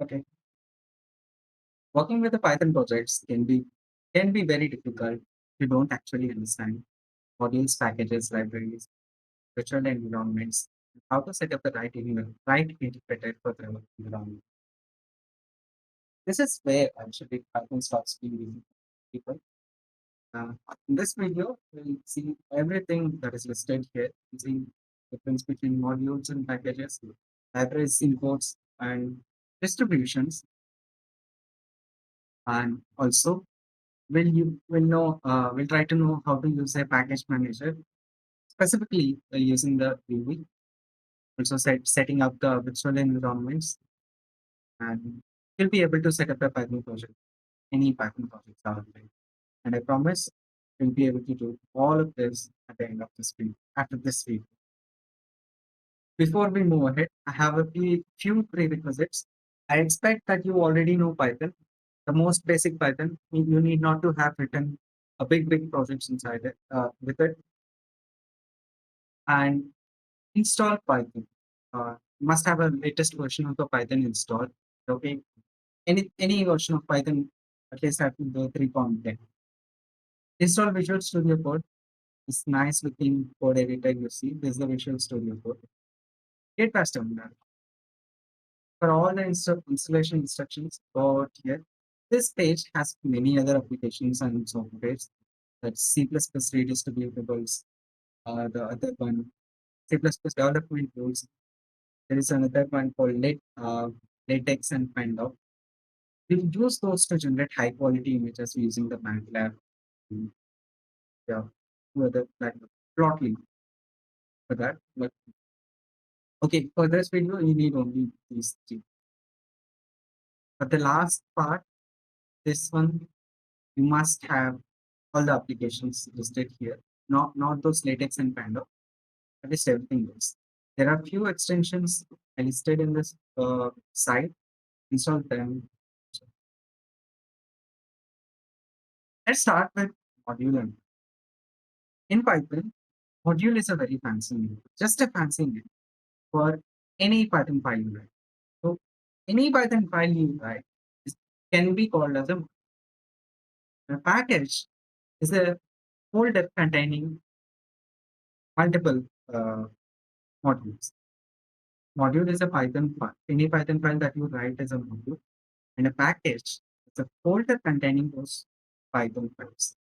Okay. Working with the Python projects can be very difficult if you don't actually understand modules, packages, libraries, virtual environments, how to set up the right interpreter for the environment. This is where actually Python starts being used by people. Uh, in this video, we'll see everything that is listed here, using difference between modules and packages, libraries, imports, and distributions, and also we'll try to know how to use a package manager, specifically using the Groovy, also setting up the virtual environments, and you'll be able to set up a Python project, any Python projects out there. And I promise we'll be able to do all of this at the end of this video, after this video. Before we move ahead, I have a few prerequisites. I expect that you already know Python, the most basic Python. You need not to have written a big projects inside it with it, and install Python. Must have a latest version of the Python installed. Okay, any version of Python at least have the 3.10. Install Visual Studio Code. This nice looking code editor you see. This is the Visual Studio Code. Get past terminal. For all the installation instructions, go out here. This page has many other applications and softwares. That's C++ redistributables. The other one, C++ development tools. There is another one called latex and Pandoc. We use those to generate high quality images using the MATLAB. mm, Yeah, with the like Plotly for that. But okay, for this video, you need only these three. But the last part, this one, you must have all the applications listed here. Not those latex and Pandoc, but just everything else. There are few extensions I listed in this site. Install them. Let's start with module. In Python, module is a very fancy name, just a fancy name for any Python file you write. So any Python file you write can be called as a package. Is a folder containing multiple modules. Module is a Python file. Any Python file that you write is a module, and a package is a folder containing those Python files.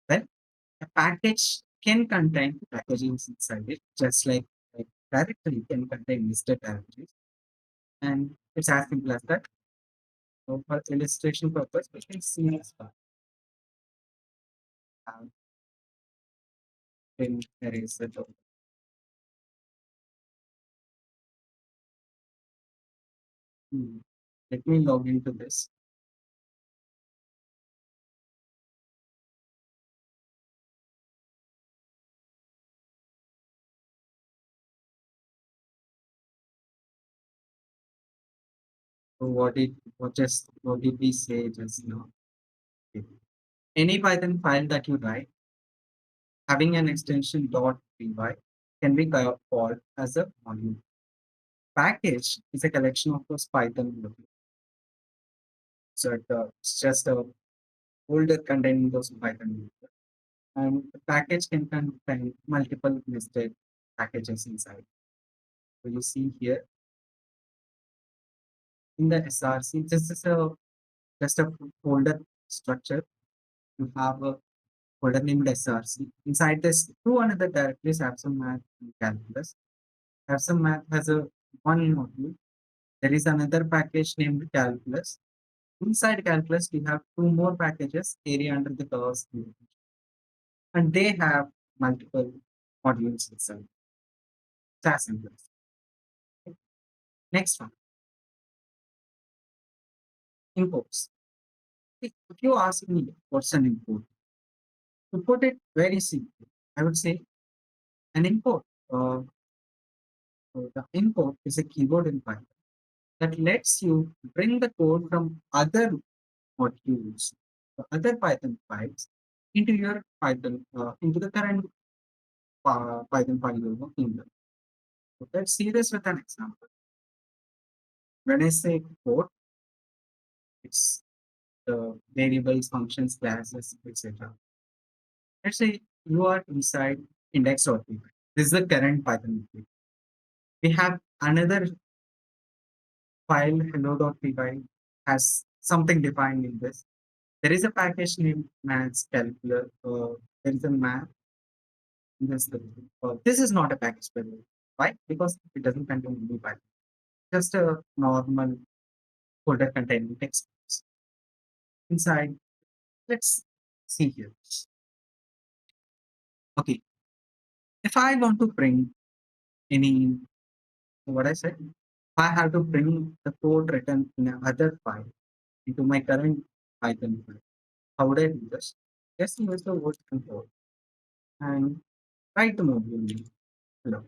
Then a package can contain packages inside it, just like a directory can contain listed directories. And it's as simple as that. So for illustration purpose, we can see as well. In erase it. Hmm. Let me log into this. So what did we say just now? Okay. Any Python file that you write having an extension .py can be called as a module. Package is a collection of those Python modules. So it's just a folder containing those Python modules. And the package can contain multiple nested packages inside. So you see here in the SRC, this is just a folder structure. You have a folder named SRC. Inside this, two another directories have some math and calculus. Have some math has a one module. There is another package named calculus. Inside calculus, we have two more packages, area under the curves, and they have multiple modules itself. It's as simple as that. Next one, imports. If you ask me what's an import, to put it very simple, I would say an import. The import is a keyword in Python that lets you bring the code from other modules, other Python files into your Python, into the current Python file you're working with. So let's see this with an example. When I say import, methods, the variables, functions, classes, etc. Let's say you are inside index.py. This is the current Python code. We have another file hello.py has something defined in this. There is a package named maths calculator. There is a math in this. This is not a package by the way. Why? Because it doesn't contain any Python. Just a normal folder containing text. Inside, let's see here. Okay, if I want to print any, what I said, I have to bring the code written in another file into my current Python file. How would I do this? Just use the word control and write the module name. Hello.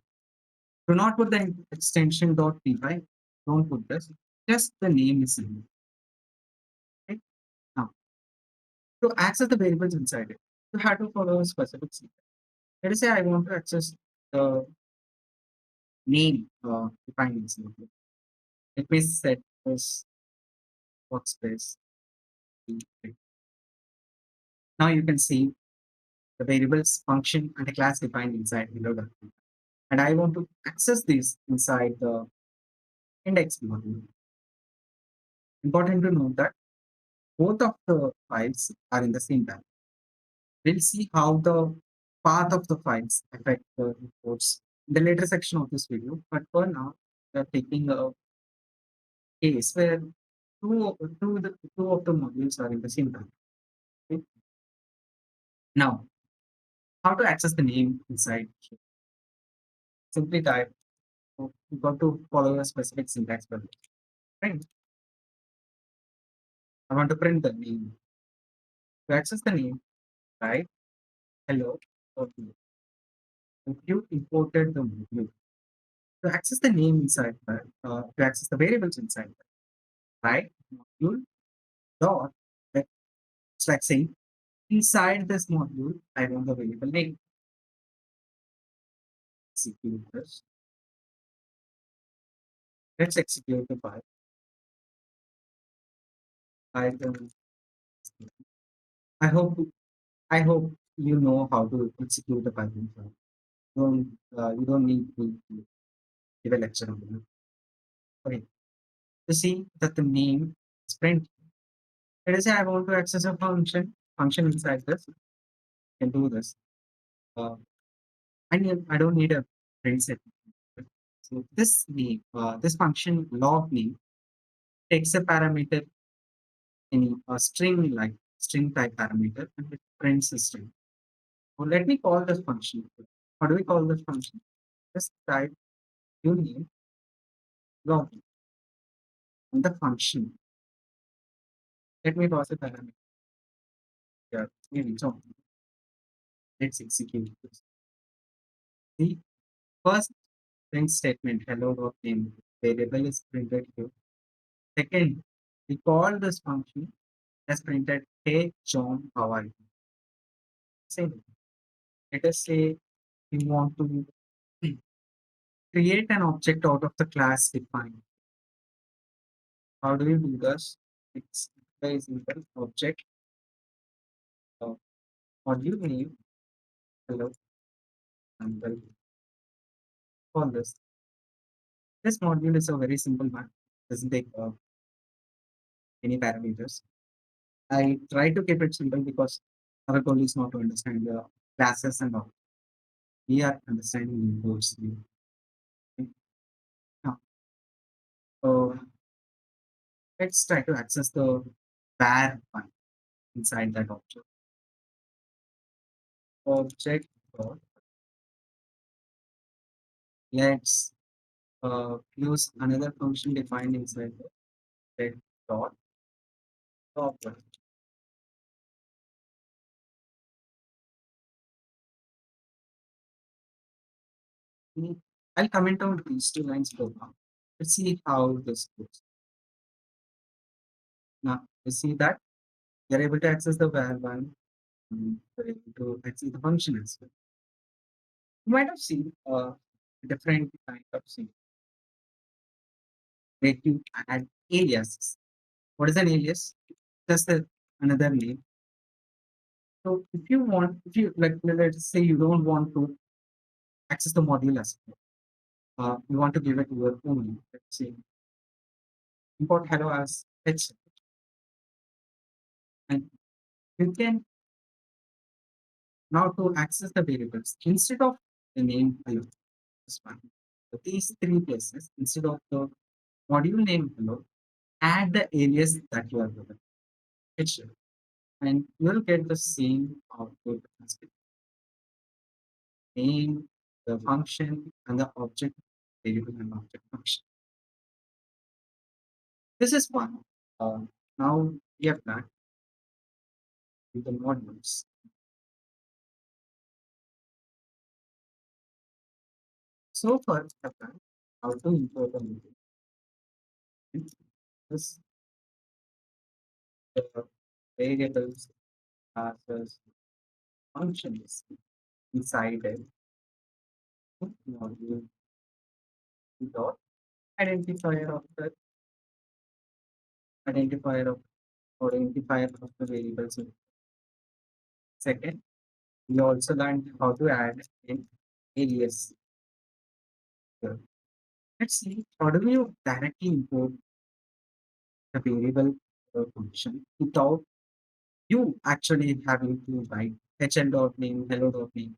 Do not put the extension .py. Don't put this. Just the name is in. Okay. Now, to access the variables inside it, you have to follow a specific sequence. Let us say I want to access the name defined in C. Let me set this workspace. Now you can see the variables function and a class defined inside hello.py. And I want to access this inside the index module. Important to note that both of the files are in the same time. We'll see how the path of the files affect the reports in the later section of this video. But for now, we are taking a case where two of the modules are in the same time. Okay? Now, how to access the name inside here? Simply type. So you got to follow a specific syntax for it. Right? I want to print the name. To access the name, right? Hello. Okay. If you imported the module, to access the name inside that, to access the variables inside that, right? Module dot, it's like saying inside this module, I want the variable name. Execute this. Let's execute the file. Python. I hope I hope you know how to execute the Python file. You don't need to give a lecture on it. Okay. To see that the name is print. Let us say I want to access a function inside this. I can do this. Uh, I don't need a print set. So this name, this function log name takes a parameter any a string like string type parameter and it prints a string. So let me call this function. How do we call this function? Just type union log name and the function. Let me pass a parameter. Yeah, maybe so. Let's execute this. The first print statement hello.name variable is printed here. Second, we call this function as printed hey John, how are you? Same. Let us say we want to create an object out of the class defined. How do we do this? It's very simple. Object uh, module name hello and we'll call this. This module is a very simple one. Doesn't take any parameters. I try to keep it simple because our goal is not to understand the classes and all. We are understanding imports. Okay? Now, so let's try to access the var file inside that object. Object dot. Let's use another function defined inside the thread dot top one. I'll comment out these two lines program. Let's see how this goes. Now, you see that you're able to access the var one, you're able to access the function as well. You might have seen different kind of thing where you add aliases. What is an alias? Just another name. So if you like, let's say you don't want to access the module as well. You want to give it your own name. Let's say import hello as h, and you can now to access the variables instead of the name hello. This one. So these three places instead of the module name hello, add the alias that you are given. H, and you'll get the same output as the name, the function, and the object variable and object function. This is one. Uh, Now we have done with the modules. So far, we have done how to import a module. This the variables, classes, functions inside a module dot identifier of the identifier of identifier of the variables. Second, we also learned how to add an alias here. Let's see how do you directly import the variable function without you actually having to write hl dot name, hello dot name.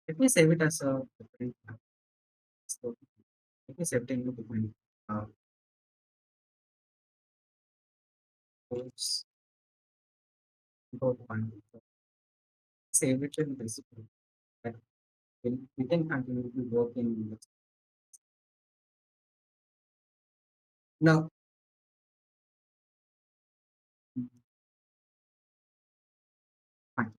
Let me save it as a different so let me save it in a different uh, course dot one. Save it in this that we can continue to work in this. Now, fine.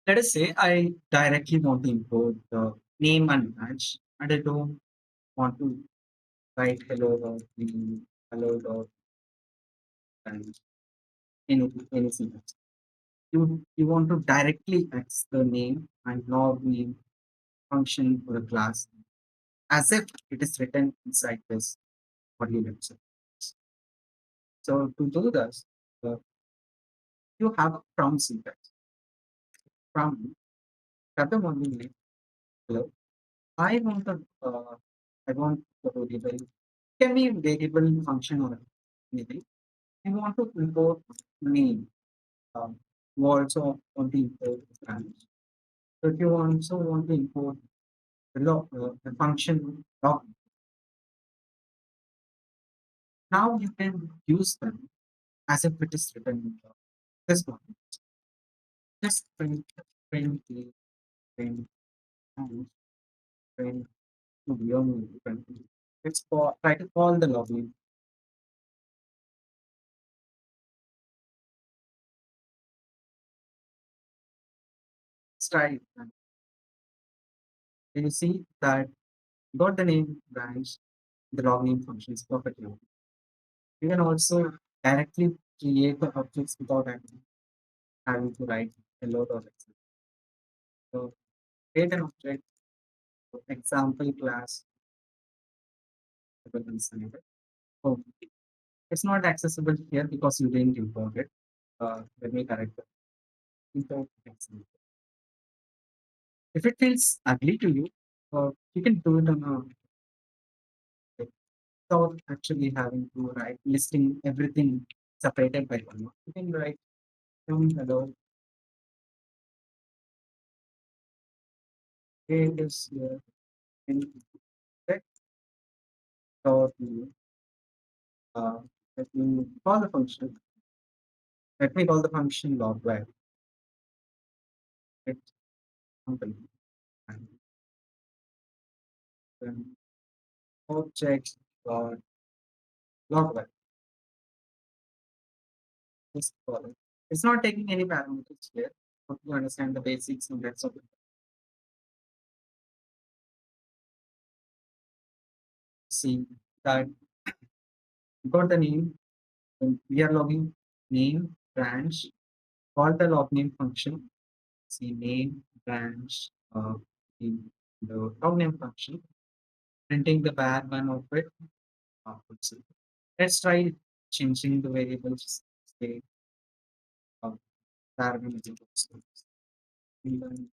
Let us say I directly want to import the name and match, and I don't want to write hello dot name, hello dot and anything else. You want to directly access the name and log name function for a class as if it is written inside this module itself. So to do this, uh, you have a from syntax. From got the module name. Hello. I want the I want the variable can be variable function or anything. You want to import name. You also want to import branch. So if you also want to import the function log, now you can use them as if it is written in this one. Just print the print and print to be on print. Let's try to call the login. Let's try it. And you see that got the name branch, the login function is perfectly okay. You can also directly create the objects without having to write hello or etc. So create an object, example class, inside it. Oh, it's not accessible here because you didn't import it. Let me correct that. Import example. If it feels ugly to you, you can do it on a like, without actually having to write listing everything separated by one. You can write hello, hey, this here, and check dot uh, let me call the function. Let me call the function log where it company and then object dot log where just call it. It's not taking any parameters here. Hope you understand the basics and that's all. See that we got the name. Then we are logging name branch. Call the log name function. See name branch name. the top name function, printing the bare one of it. Also. Let's try changing the variables state of bare one is equals to even-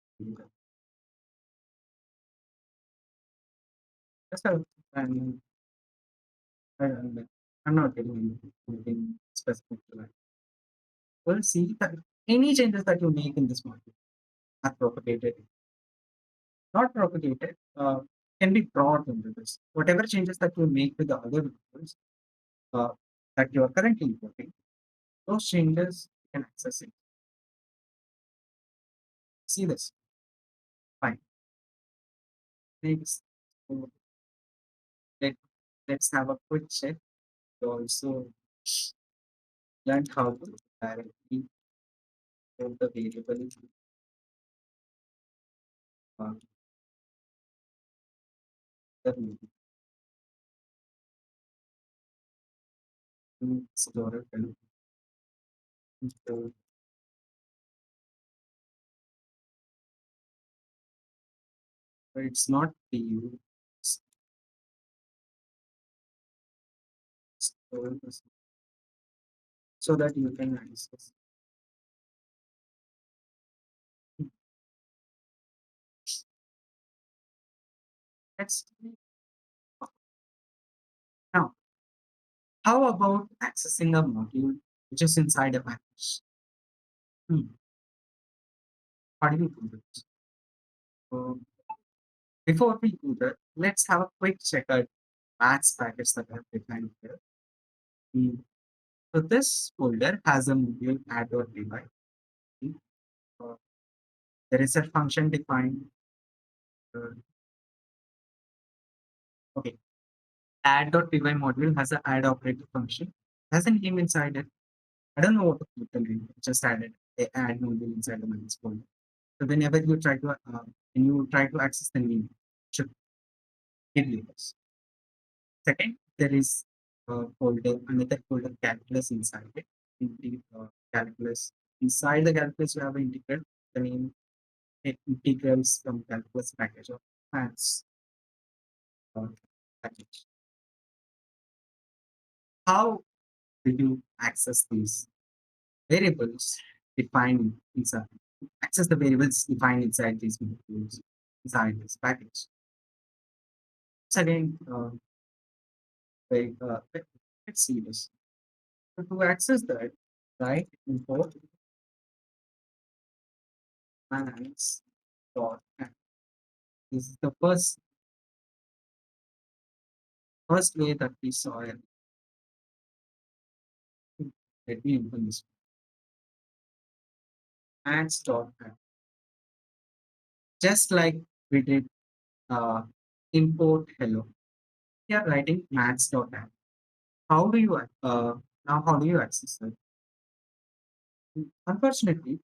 That's how I'm not getting anything specific to that. We'll see that any changes that you make in this module are propagated, not propagated, can be brought into this. Whatever changes that you make with the other variables uh, that you are currently importing, those changes you can access it. See this. Fine. Next, so let, let's have a quick check. You also learn how to directly put the variable uh, the store it. So it's not PU, it's store this so that you can access. That's now. How about accessing a module which is inside a package? Hmm. How do you do this? So before we do that, let's have a quick check at maths package that I've defined here. Hmm. So this folder has a module add.py. Hmm. Uh, there is a function defined. Uh, okay, add.py module has an add operator function. Has a name inside it. I don't know what to put the name. Just added a add module inside the maths folder. So whenever you try to when you try to access the name, it should give you this. Second, there is a folder, another folder calculus inside it. In the calculus, inside the calculus, you have an integral. The name integrals from calculus package of maths uh, package. How do you access these variables defined inside? Access the variables defined inside these modules inside this package. So again, let's see this. So to access that, right, import maths dot this is the first way that we saw it. Let me open this maths dot just like we did import hello. We are writing maths dot how do you now how do you access it? Unfortunately,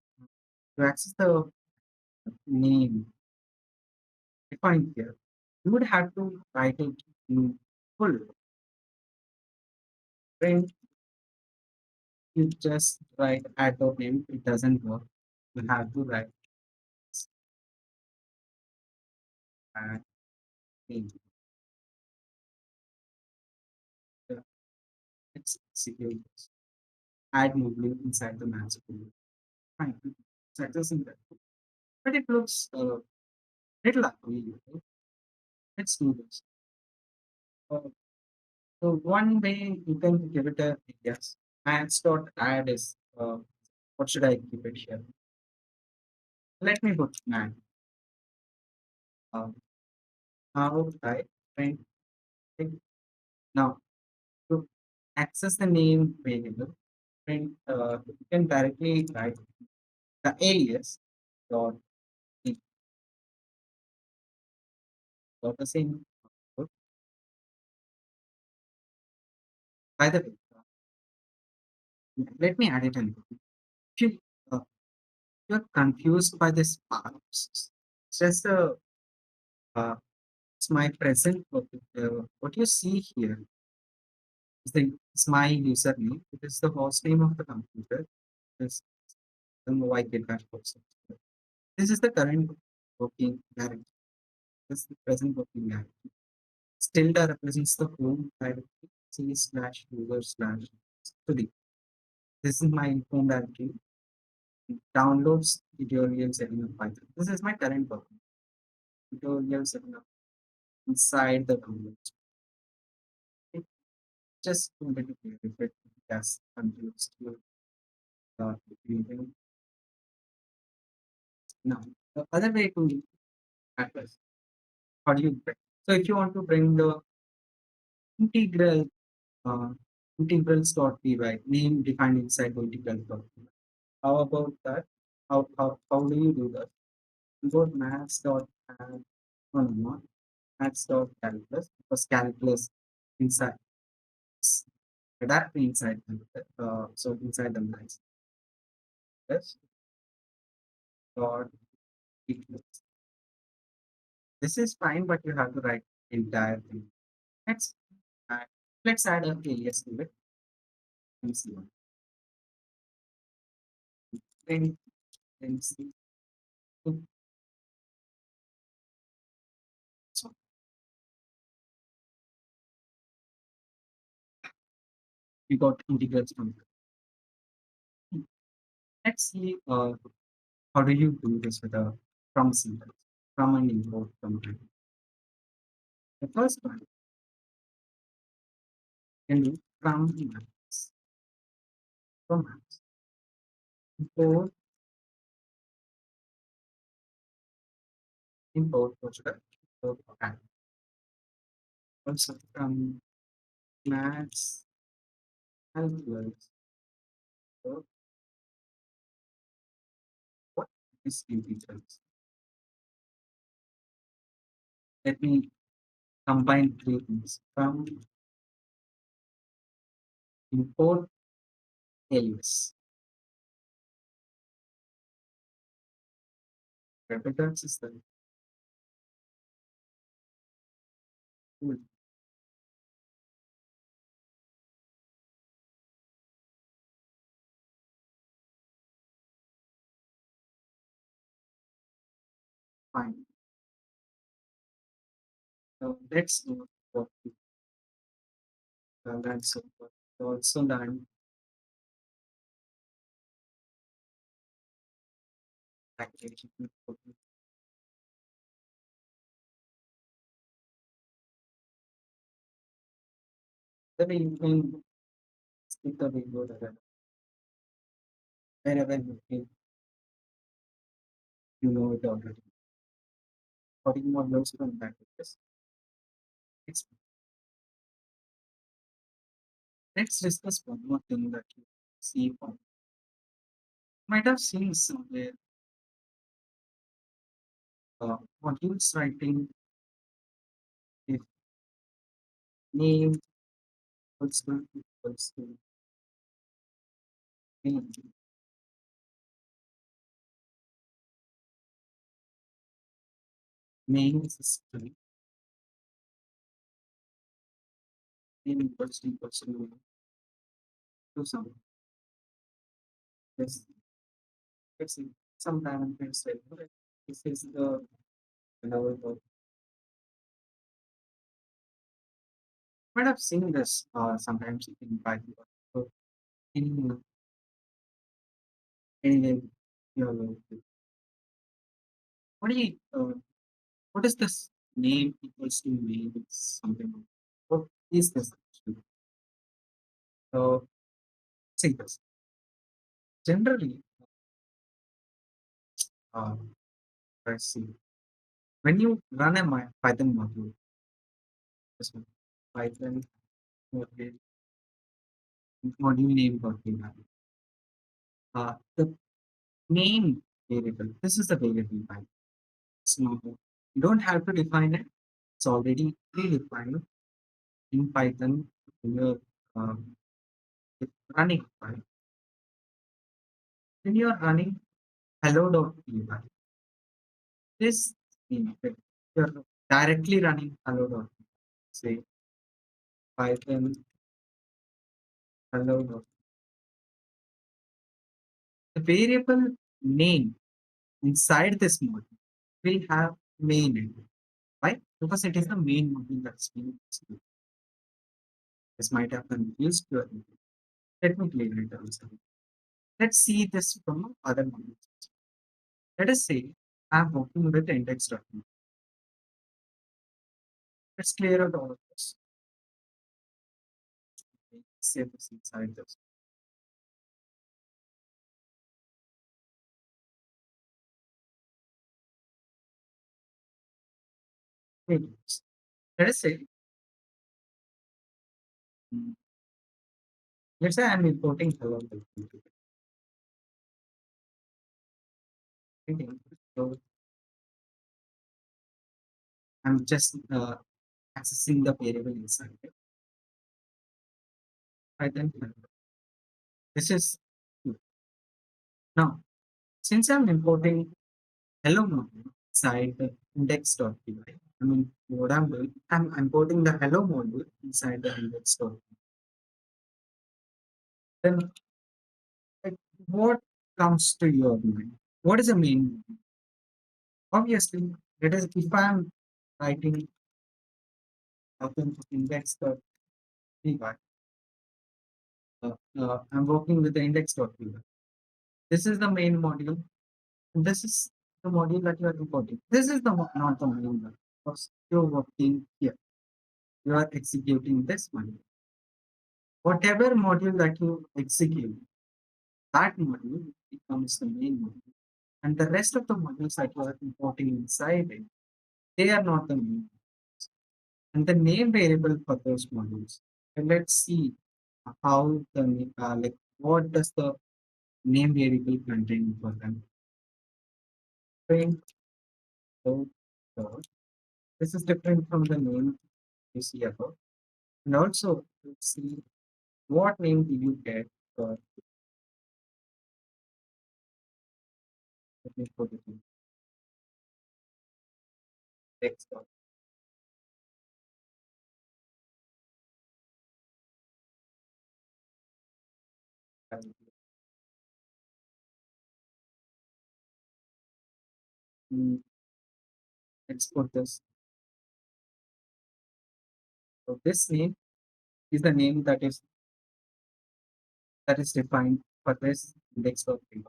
to access the name defined here, you would have to write it in full print. You just write add dot name, it doesn't work. You have to write add name. Yeah, it's secure. Add module inside the maths folder. Fine. It's accessing that. But it looks little ugly. Right? Let's do this. Uh, so one way you can give it a yes. Maths dot add is what should I keep it here? Let me put math. Um, how I print it. Now to access the name variable, print you can directly write the alias dot e- dot the same output. By the way, let me add it in. If uh, you're confused by this part, it's just it's my present what you see here is my username. It is the host name of the computer. This I don't know why I get that person. This is the current working directory. This is the present working directory. Tilde represents the home directory. C slash user slash study. This is my home directory. Downloads tutorial setting of Python. This is my current work. Tutorial setting up inside the downloads. It just wanted to clarify it as confused to creating. Now, the other way to address how do you bring? So if you want to bring the integral uh, integrals.py name defined inside the integrals.py. How about that? How do you do that? You go to maths.add, no, no, no, maths.calculus, because calculus inside, adapt inside so inside the maths. Yes, dot equals. This is fine, but you have to write entire thing. Let's add, let's add a alias to it and see what. Then, then see. So we got integrals from it. Let's see how do you do this with a from syntax, from an import from it. The first one can do from maths, from maths. Import, import, what's that? Import add. Also from maths, calculus. So what is integrals? Let me combine three things. From import alias. Replicants is the tool. Fine. So let's do what we learned so far. We also learned packaging. Then you can speak the window that wherever you feel you know it already. Coding models from packages. Let's, let's discuss one more thing that you see from might have seen somewhere modules writing if name equals to name, name system, name equals to some. Yes, let's see. Sometime I say, "Okay, this is the level of might have seen this sometimes in Python. So any anyway, you what do you what is this name equals to name? It's something. What is this actually? So see this. Generally, uh, let's see. When you run a Python module, this one, Python module name working. The main variable. This is the variable type. It's not. You don't have to define it. It's already predefined in Python when you're um, running. Right? When you're running hello.py, this you're directly running hello.py. Say Python hello. The variable name inside this module will have main in it. because it is the main module that's being executed. This might have confused you a little. Let me clear it also. Let's see this from other modules. Let us say I'm working with index document. Let's clear out all of this. Save this inside this. Tables. Let us say, mm, let's say I'm importing hello document. Okay, so I'm just accessing the variable inside it. I then this is now since I'm importing hello module inside the index.py. I mean, what I'm doing, I'm importing the hello module inside the index.py. Then, like, what comes to your mind? What is the main? Obviously, it is if I'm writing open index.py, I'm working with the index.py. This is the main module. And this is the module that you are importing. This is the not the main one. Because you're working here. You are executing this module. Whatever module that you execute, that module becomes the main module. And the rest of the modules that you are importing inside it, they are not the main. And the name variable for those modules. And let's see how like what does the name variable contain for them. Print code dot. This is different from the name you see above. And also let's see what name do you get for let me put it in text dot. Mm, let's put this. So this name is the name that is defined for this index.py.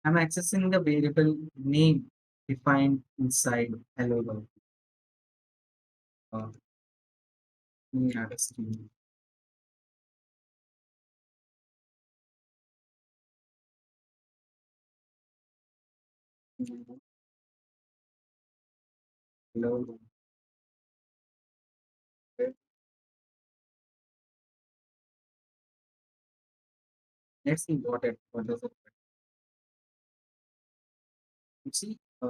I'm accessing the variable name defined inside hello world. Uh, Let me add a string. Hello world. Let's see what does it. You see, uh,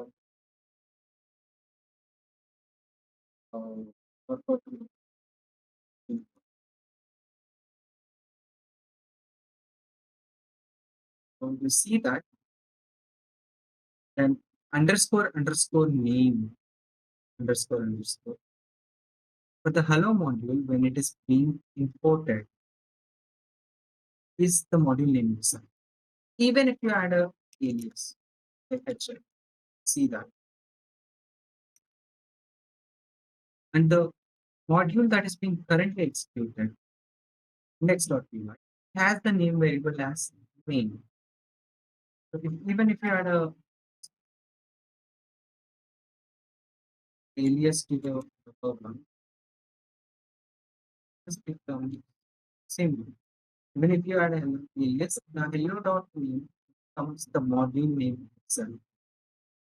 what so you see that then underscore underscore name underscore underscore. But the hello module, when it is being imported, is the module name itself. Even if you add a alias, like HL, see that. And the module that is being currently executed, index.py, has the name variable as main. So even if you add a alias to the program, just pick the same one. Even if you add an alias, the hello.name becomes the module name itself.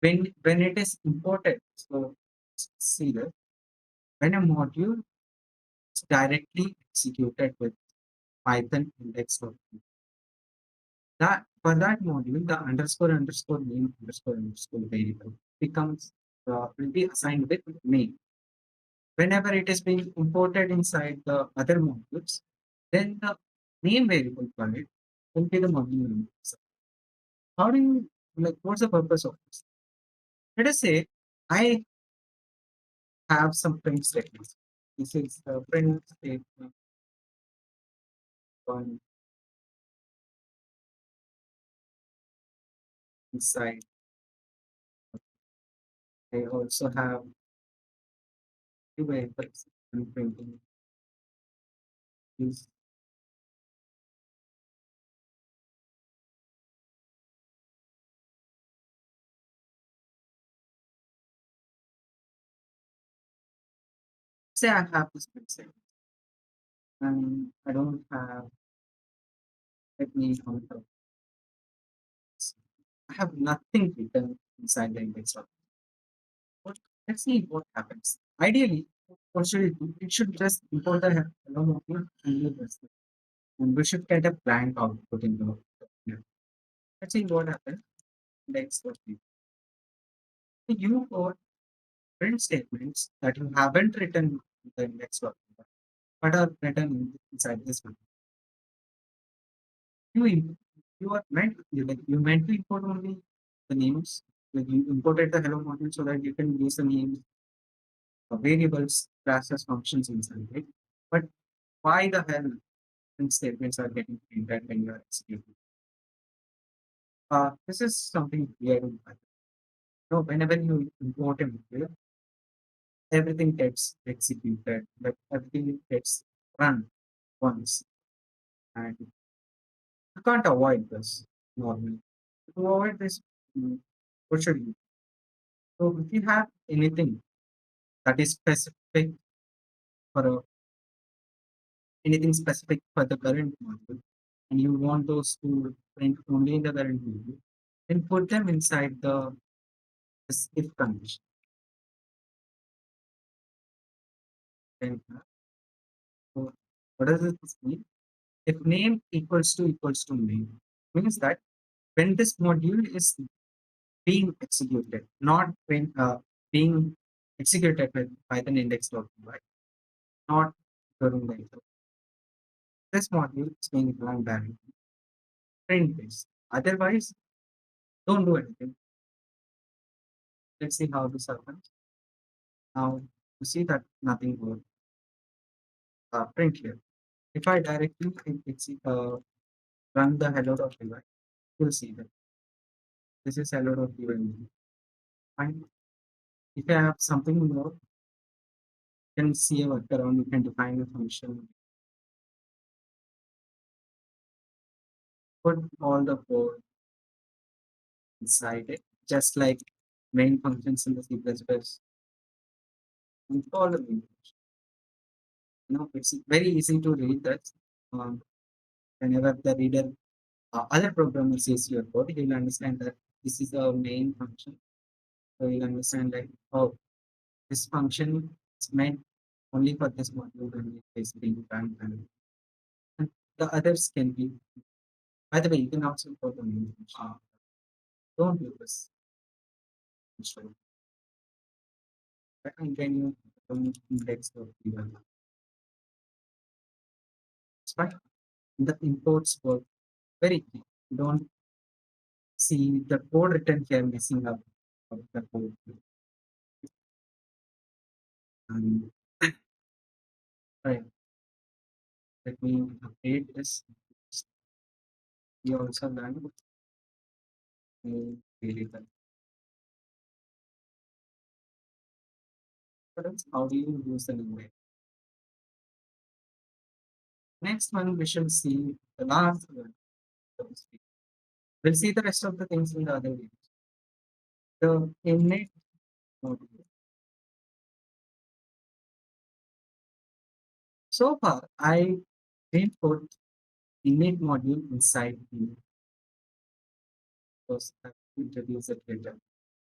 When it is imported, so see that when a module is directly executed with Python index.py, that for that module, the underscore underscore name underscore underscore variable becomes will be assigned with name. Whenever it is being imported inside the other modules, then the name variable for it will be the module name. So how do you like what's the purpose of this? Let us say I have some print statements. This is the print statement on inside. I also have vehicles and printing is say I have this mindset and I don't have let me count out. I have nothing written inside the index document. What, let's see what happens. Ideally, what should it do? It should just import the hello module and leave this. And we should get a blank output in the document. Let's see what happens. Index document. So you got print statements that you haven't written in the index document, but are written inside this one. You are meant you meant to import only the names. Like you imported the hello module so that you can use the names variables, classes, functions inside it. But why the hell print statements are getting printed when you are executing? This is something weird in Python. So whenever you import a module, everything gets executed, like everything gets run once, and you can't avoid this normally. To avoid this, mm, what should you? So if you have anything that is specific for anything specific for the current module, and you want those to print only in the current module, then put them inside the this if condition. Then, so what does this mean? If name equals to name, means that when this module is being executed, not when being executed with Python index document, right? Not during the exam. This module is being run directly. Print this. Otherwise, don't do anything. Let's see how this happens. Now you see that nothing will print here. If I directly run the hello.py, you'll see that this is hello.py. And if I have something more, you can see a workaround. You can define a function, put all the code inside it, just like main functions in the C++. And follow me. It's very easy to read that. Um, Whenever the reader, other programmer sees your code, he'll understand that this is a main function. So he'll understand like, oh, this function is meant only for this module and it is being run. And the others can be, by the way, you can also put the main function. Don't do this. Instead. And then you don't index of the it's fine. The imports work very key. You don't see the code written here messing up of the code. And right, let me update this. We also learned a variable. So that's how do you use the numerator. Next one, we shall see the last one. So to speak. We'll see the rest of the things in the other videos. The init module. So far, I didn't put init module inside the because I introduce it later.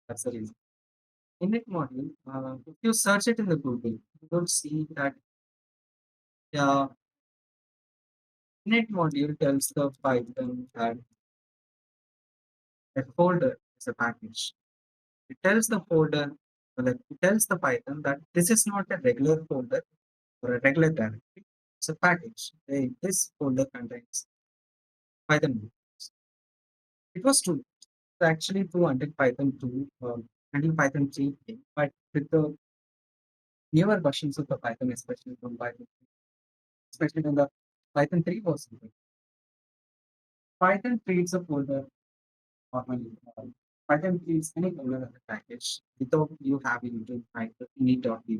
That's the reason. Init module, if you search it in the Google, you will see that uh, init module tells the Python that a folder is a package. It tells the folder, it tells the Python that this is not a regular folder or a regular directory. It's a package. This folder contains Python modules. It was true. It's actually true until Python 2, until Python 3 came. But with the newer versions of the Python, especially from Python, especially when the Python 3 was released, Python treats a folder normally. Python treats any folder as a package without you having to type the init.py.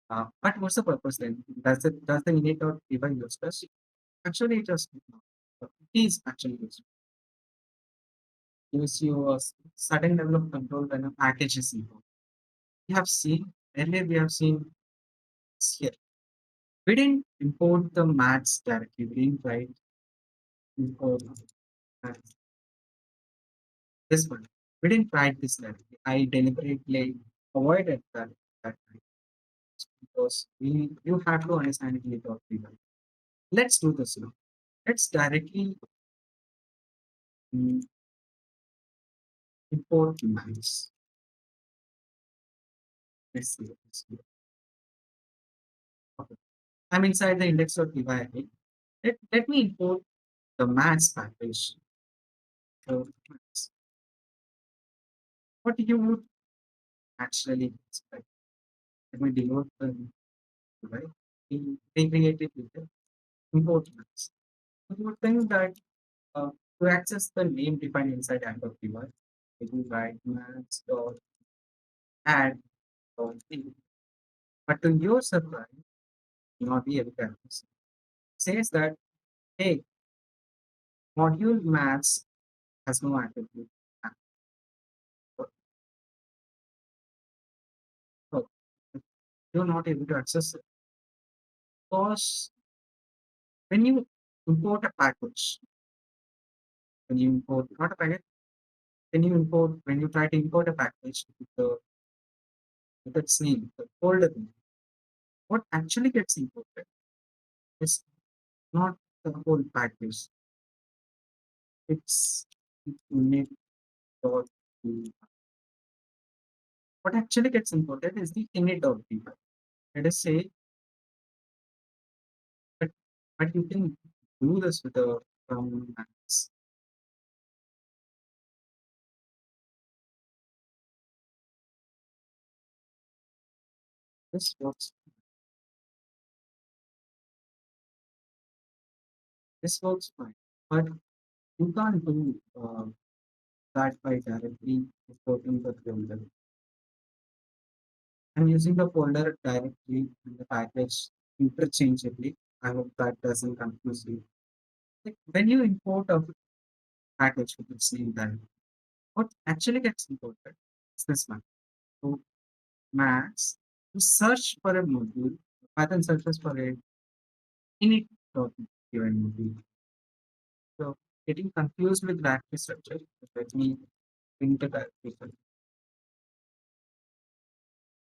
But what's the purpose then? Does the init or even useless? Actually, it just it is actually useful. Gives you a certain level of control when a package is involved. We have seen earlier. We have seen this here. We didn't import the maths directly. We didn't write import maths. This one. We didn't write this directly. I deliberately avoided that because we you have to understand it without people. Let's do this now. Let's directly mm, import maths. Let's see. Let's see. Okay. I'm inside the index.py again. Let me import the maths package. So, maths. What you would actually expect? Let me deload the right. Recreate it with the import maths. You would think that uh, to access the name defined inside add.py, you will write maths dot add dot thing. But to your surprise, you will not be able to access it. Says that, hey, module maths has no attribute. So so you're not able to access it because when you import a package, when you import not a package, when you try to import a package with its name, the folder name, what actually gets imported is not the whole package. It's unit dot p. What actually gets imported is the init.py. Let us say that, but you can do this with a from maths. This works. This works fine, but you can't do that by directly importing the folder. I'm using the folder directly in the package interchangeably. I hope that doesn't confuse you. Like when you import a package with the same value, what actually gets imported is this one. So Max, you search for a module, Python searches for a init topic given module. So getting confused with directory structure, let me bring the directory structure.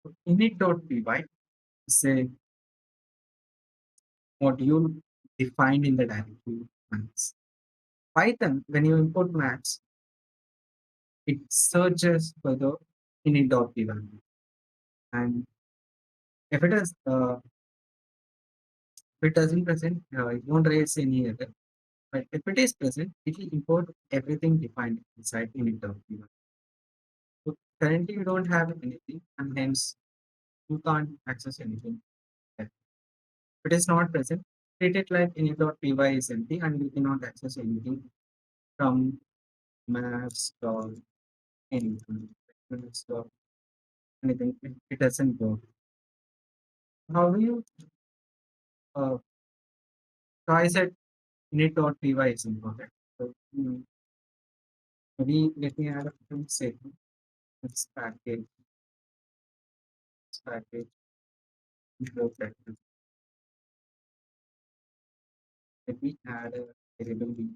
So init.py is a module defined in the directory Max. Python, when you import Max, it searches for the init.py value. And if it is if it doesn't present, it won't raise any error. But if it is present, it will import everything defined inside init.py. So currently you don't have anything and hence you can't access anything. If it is not present, treat it like init.py is empty and you cannot access anything from maps or anything. Maps or anything. It doesn't work. How do you uh, try that init.py is important? So maybe let me add a different statement. It's package, import package. Let me add a variable b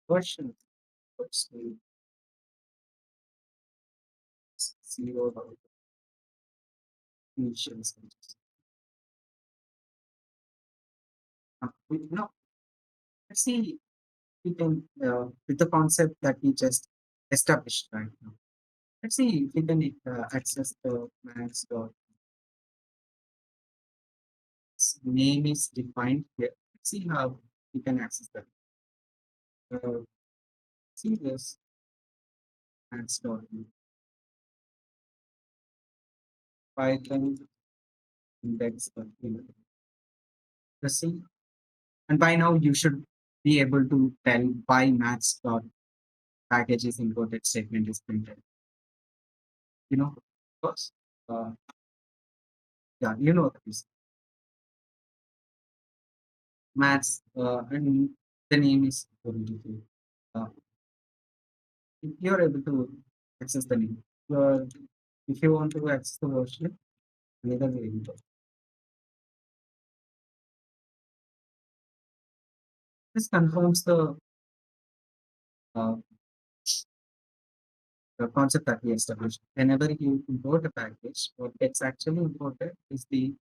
version. Let's do 0 initial stages. Now, let's see we can with the concept that we just established right now. Let's see if we can access the max dot name is defined here. Let's see how we can access that. Uh, see this max dot Python index dot let's see. And by now you should be able to tell why maths dot package is imported statement is printed. You know, of course. Uh, yeah, you know this maths, and the name is Urdu. Uh, if you're able to access the name, you're, if you want to access the version, another way you go. This confirms uh, the concept that we established. Whenever you import a package, what gets actually imported is the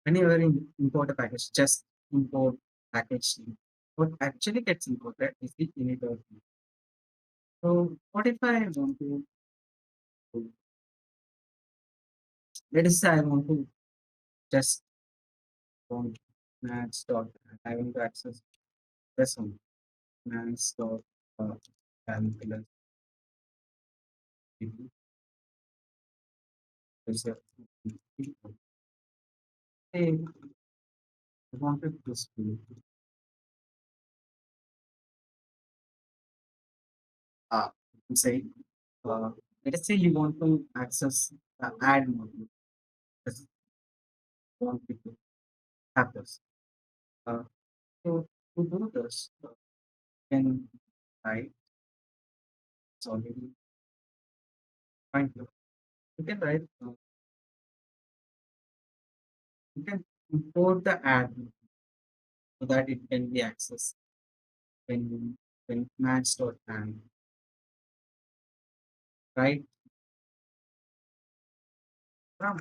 whenever you import a package, just import package name. What actually gets imported is the init of name. So what if I want to let us say I want to just want maths dot I want to access this one maths dot calculus. There's a- Hey, I wanted this to uh, say let us say you want to access the add module. Just want to have this. Uh, so to do this, can write it's already fine. You can write you can import the add so that it can be accessed when match.and right from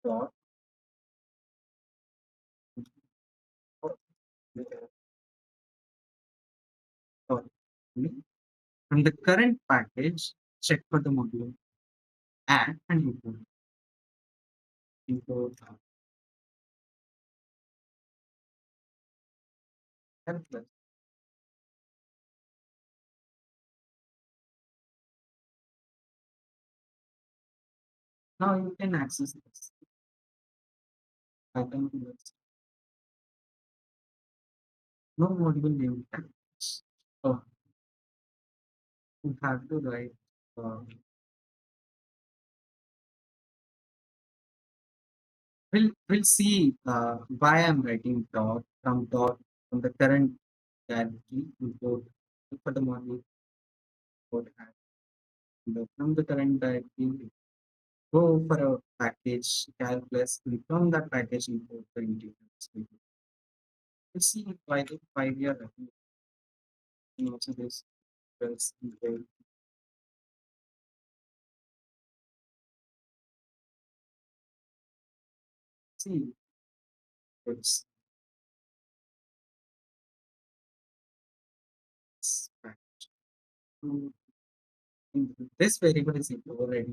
dot dot from the current package check for the module add and import calculus. Now you can access this item list. No module name package. So you have to write we'll see why I'm writing dot from the current directory import for the module import add. From the current directory go for a package calculus and from that package import the integrals. We'll see why we are writing and also this else detail. See it's, it's to- this variable is already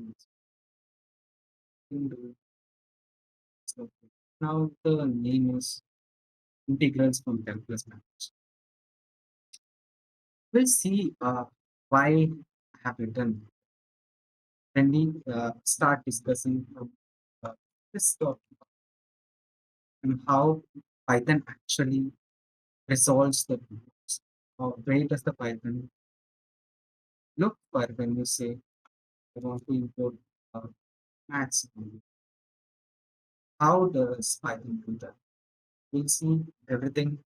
into so now the name is integrals from calculus package. We'll see why I have written when we start discussing uh, this topic and how Python actually resolves the problems. Where does the Python look for when you say I want to import uh, maths? How does Python do that? We'll see everything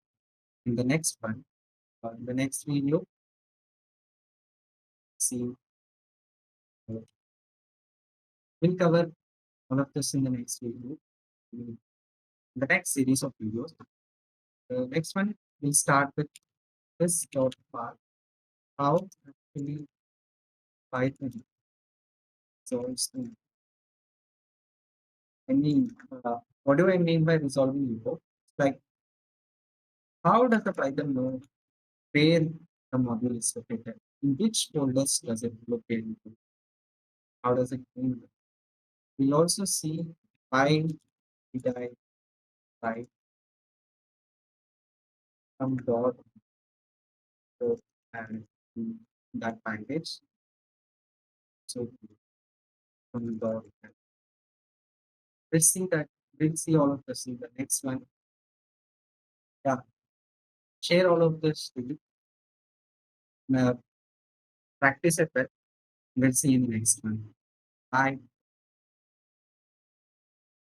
in the next one. In the next video, see uh, we'll cover all of this in the next video. In the next series of videos. The next one we'll start with this dot part. How actually Python solves the I mean, what do I mean by resolving echo? Like, how does the Python know where the module is located? In which folders does it locate into? How does it do that? We'll also see why did I write some dot code and in that package. So from dot. We'll see that. We'll see all of this in the next one. Yeah, share all of this with you. Practice it well. We'll see you in the next one. Bye.